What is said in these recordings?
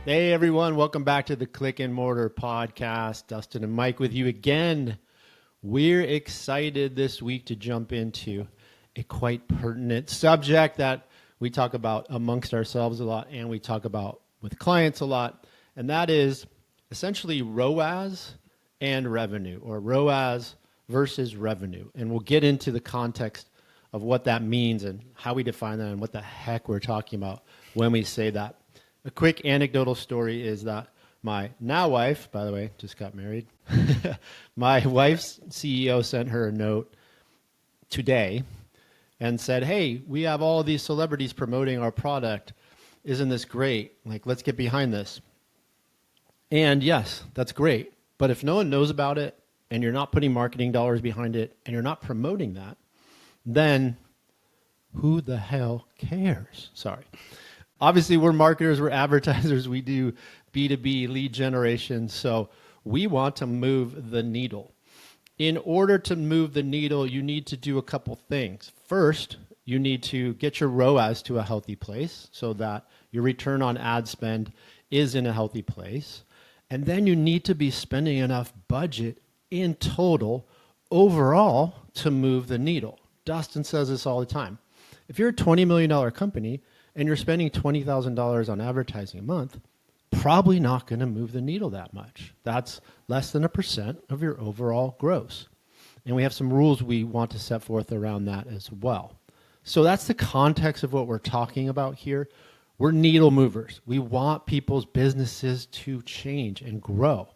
Hey everyone, welcome back to the Click and Mortar podcast. Dustin and Mike with you again. We're excited this week to jump into a quite pertinent subject that we talk about amongst ourselves a lot and we talk about with clients a lot, and that is essentially ROAS and revenue, or ROAS versus revenue. And we'll get into the context of what that means and how we define that and what the heck we're talking about when we say that. A quick anecdotal story is that my now wife, by the way, just got married. My wife's CEO sent her a note today and said, hey, we have all these celebrities promoting our product. Isn't this great? Like, let's get behind this. And yes, that's great. But if no one knows about it and you're not putting marketing dollars behind it and you're not promoting that, then who the hell cares? Sorry. Obviously, we're marketers, we're advertisers, we do B2B lead generation, so we want to move the needle. In order to move the needle, you need to do a couple things. First, you need to get your ROAS to a healthy place so that your return on ad spend is in a healthy place. And then you need to be spending enough budget in total overall to move the needle. Dustin says this all the time. If you're a $20 million company, and you're spending $20,000 on advertising a month, probably not going to move the needle that much. That's less than 1% of your overall gross. And we have some rules we want to set forth around that as well. So that's the context of what we're talking about here. We're needle movers. We want people's businesses to change and grow.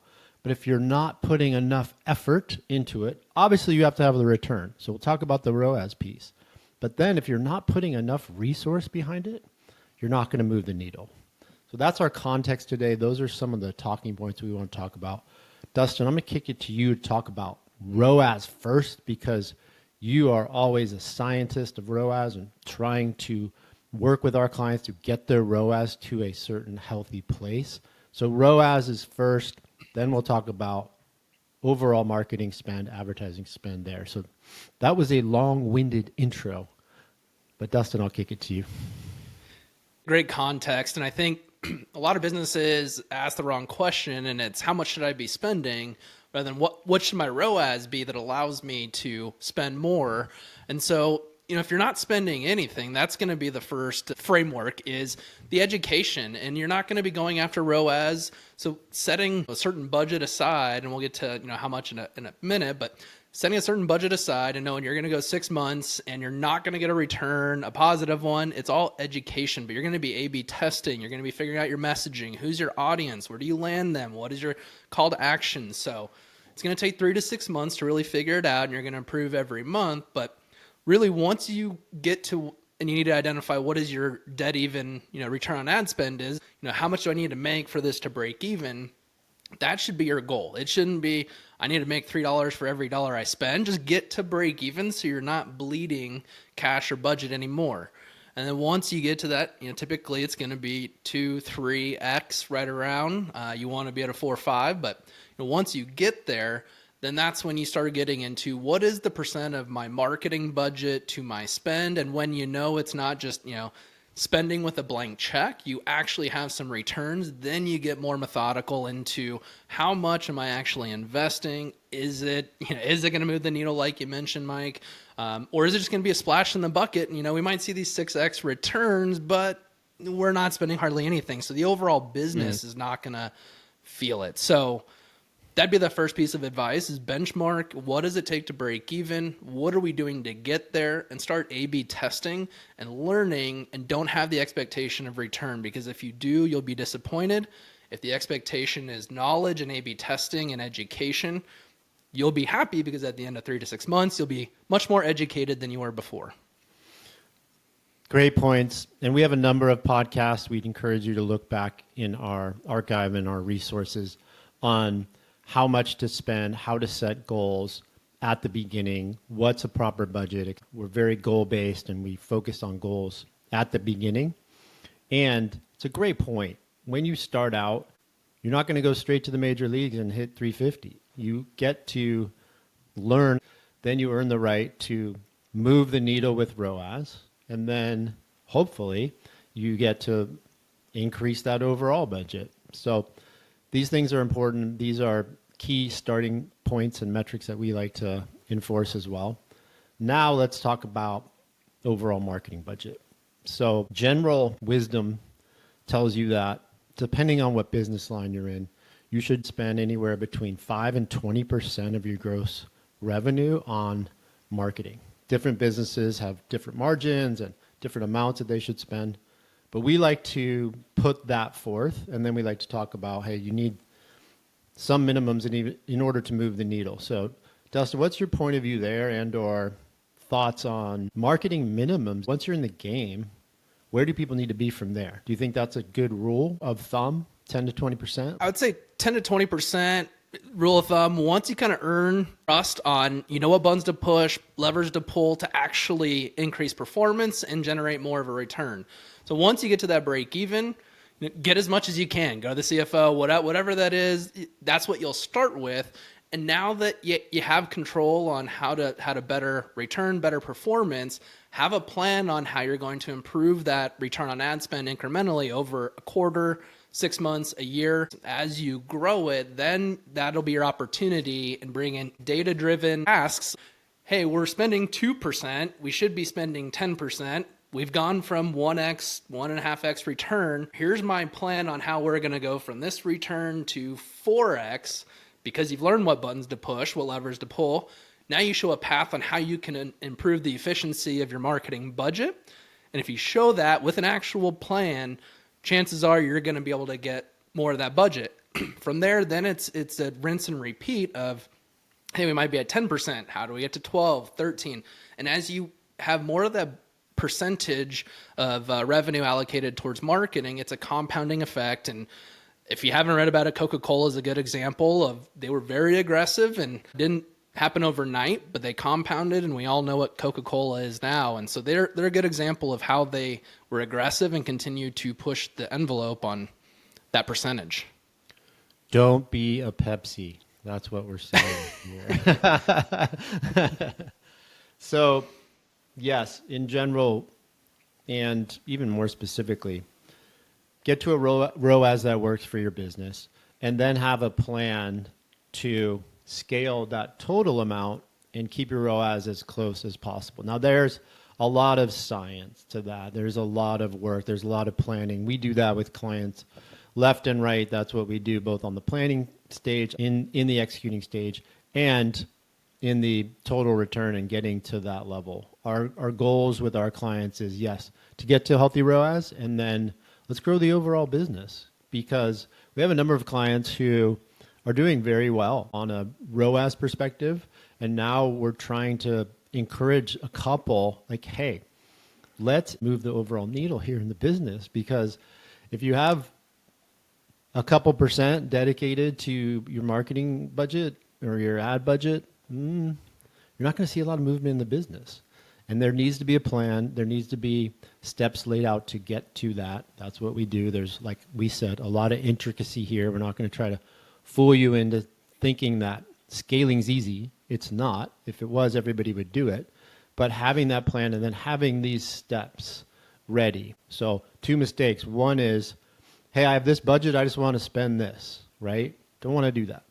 But if you're not putting enough effort into it, obviously you have to have the return. So we'll talk about the ROAS piece. But then if you're not putting enough resource behind it, you're not going to move the needle. So that's our context today. Those are some of the talking points we want to talk about. Dustin, I'm going to kick it to you to talk about ROAS first, because you are always a scientist of ROAS and trying to work with our clients to get their ROAS to a certain healthy place. So ROAS is first, then we'll talk about overall marketing spend, advertising spend there. So that was a long-winded intro, but Dustin, I'll kick it to you. Great context. And I think a lot of businesses ask the wrong question, and it's how much should I be spending rather than what should my ROAS be that allows me to spend more. And so, if you're not spending anything, that's going to be the first framework is the education, and you're not going to be going after ROAS. So setting a certain budget aside, and we'll get to how much in a minute, but setting a certain budget aside and knowing you're going to go 6 months and you're not going to get a return, a positive one. It's all education, but you're going to be A/B testing. You're going to be figuring out your messaging. Who's your audience? Where do you land them? What is your call to action? So it's going to take 3 to 6 months to really figure it out, and you're going to improve every month. But really, once you get to, and you need to identify what is your dead even, return on ad spend is, how much do I need to make for this to break even? That should be your goal. It shouldn't be, I need to make $3 for every dollar I spend. Just get to break even so you're not bleeding cash or budget anymore. And then once you get to that, typically it's going to be 2, 3x right around. You want to be at a 4 or 5, but once you get there, then that's when you start getting into what is the percent of my marketing budget to my spend. And when it's not just, spending with a blank check, you actually have some returns, then you get more methodical into how much am I actually investing? Is it going to move the needle like you mentioned, Mike? Or is it just going to be a splash in the bucket? We might see these 6x returns, but we're not spending hardly anything. So the overall business is not going to feel it. So that'd be the first piece of advice is benchmark. What does it take to break even? What are we doing to get there? And start A/B testing and learning, and don't have the expectation of return, because if you do, you'll be disappointed. If the expectation is knowledge and A/B testing and education, you'll be happy, because at the end of 3 to 6 months, you'll be much more educated than you were before. Great points. And we have a number of podcasts. We'd encourage you to look back in our archive and our resources on how much to spend, how to set goals at the beginning, what's a proper budget. We're very goal-based, and we focus on goals at the beginning. And it's a great point. When you start out, you're not going to go straight to the major leagues and hit 350. You get to learn, then you earn the right to move the needle with ROAS, and then hopefully you get to increase that overall budget. So these things are important. These are key starting points and metrics that we like to enforce as well. Now let's talk about overall marketing budget. So general wisdom tells you that depending on what business line you're in, you should spend anywhere between 5 and 20% of your gross revenue on marketing. Different businesses have different margins and different amounts that they should spend. But we like to put that forth, and then we like to talk about, hey, you need some minimums in order to move the needle. So, Dustin, what's your point of view there and or thoughts on marketing minimums? Once you're in the game, where do people need to be from there? Do you think that's a good rule of thumb, 10 to 20%? I would say 10 to 20% rule of thumb. Once you kind of earn trust on, what buttons to push, levers to pull to actually increase performance and generate more of a return. So once you get to that break even, get as much as you can. Go to the CFO, whatever that is, that's what you'll start with. And now that you have control on how to better return, better performance, have a plan on how you're going to improve that return on ad spend incrementally over a quarter, 6 months, a year. As you grow it, then that'll be your opportunity and bring in data-driven asks. Hey, we're spending 2%. We should be spending 10%. We've gone from 1x, 1.5x return. Here's my plan on how we're going to go from this return to 4x because you've learned what buttons to push, what levers to pull. Now you show a path on how you can improve the efficiency of your marketing budget. And if you show that with an actual plan, chances are you're going to be able to get more of that budget. From there, then it's a rinse and repeat of, hey, we might be at 10%. How do we get to 12, 13? And as you have more of that percentage of revenue allocated towards marketing, it's a compounding effect. And if you haven't read about it, Coca-Cola is a good example of they were very aggressive and didn't happen overnight, but they compounded, and we all know what Coca-Cola is now. And so they're a good example of how they were aggressive and continue to push the envelope on that percentage. Don't be a Pepsi. That's what we're saying here. So, yes, in general, and even more specifically, get to a ROAS that works for your business, and then have a plan to scale that total amount and keep your ROAS as close as possible. Now, there's a lot of science to that. There's a lot of work. There's a lot of planning. We do that with clients left and right. That's what we do both on the planning stage, in the executing stage, and in the total return and getting to that level. Our goals with our clients is, yes, to get to healthy ROAS, and then let's grow the overall business, because we have a number of clients who are doing very well on a ROAS perspective. And now we're trying to encourage a couple like, hey, let's move the overall needle here in the business. Because if you have a couple percent dedicated to your marketing budget or your ad budget, you're not going to see a lot of movement in the business. And there needs to be a plan. There needs to be steps laid out to get to that. That's what we do. There's, like we said, a lot of intricacy here. We're not going to try to fool you into thinking that scaling's easy. It's not. If it was, everybody would do it. But having that plan and then having these steps ready. So 2 mistakes. One is, hey, I have this budget. I just want to spend this, right? Don't want to do that.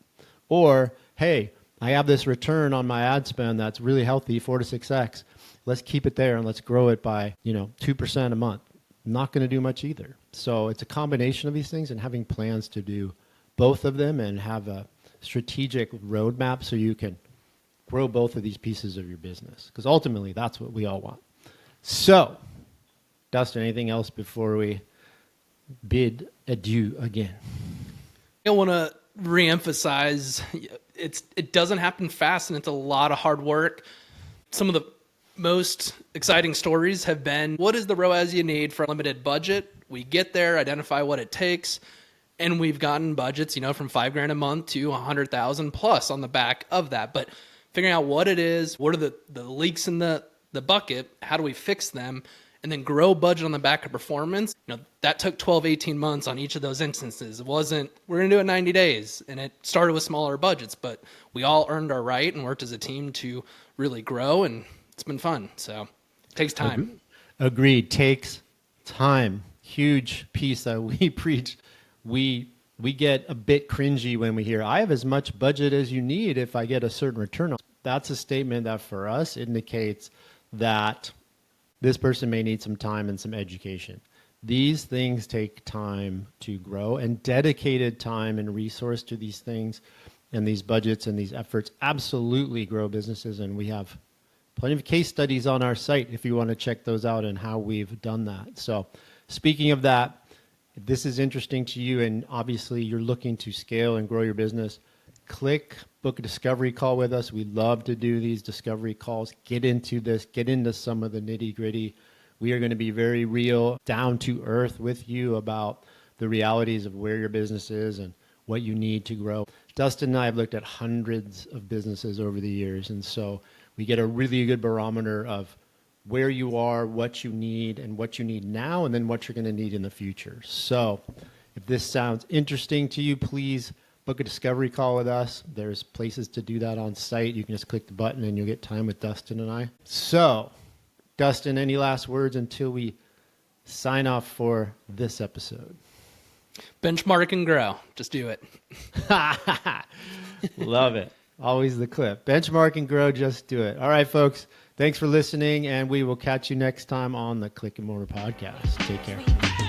Or, hey, I have this return on my ad spend that's really healthy, 4 to 6x. Let's keep it there and let's grow it by, 2% a month. Not going to do much either. So it's a combination of these things, and having plans to do both of them and have a strategic roadmap so you can grow both of these pieces of your business. Because ultimately, that's what we all want. So, Dustin, anything else before we bid adieu again? I want to reemphasize it doesn't happen fast, and it's a lot of hard work. Some of the most exciting stories have been, what is the ROAS you need for a limited budget? We get there, identify what it takes, and we've gotten budgets, from $5,000 a month to 100,000 plus on the back of that. But figuring out what it is, what are the leaks in the bucket, how do we fix them, and then grow budget on the back of performance. That took 12, 18 months on each of those instances. It wasn't, we're going to do it in 90 days. And it started with smaller budgets, but we all earned our right and worked as a team to really grow, and it's been fun. So it takes time. Agreed. Takes time. Huge piece that we preach. We we get a bit cringy when we hear, I have as much budget as you need if I get a certain return. That's a statement that for us indicates that this person may need some time and some education. These things take time to grow, and dedicated time and resource to these things and these budgets and these efforts absolutely grow businesses. And we have plenty of case studies on our site if you want to check those out and how we've done that. So speaking of that, if this is interesting to you and obviously you're looking to scale and grow your business, click book a discovery call with us. We love to do these discovery calls, get into this, get into some of the nitty gritty. We are going to be very real, down to earth with you about the realities of where your business is and what you need to grow. Dustin and I have looked at hundreds of businesses over the years, and so we get a really good barometer of where you are, what you need, and what you need now, and then what you're going to need in the future. So if this sounds interesting to you, please book a discovery call with us. There's places to do that on site. You can just click the button and you'll get time with Dustin and I. So, Dustin, any last words until we sign off for this episode? Benchmark and grow. Just do it. Love it. Always the clip. Benchmark and grow, just do it. All right, folks. Thanks for listening, and we will catch you next time on the Click and Mortar Podcast. Take care.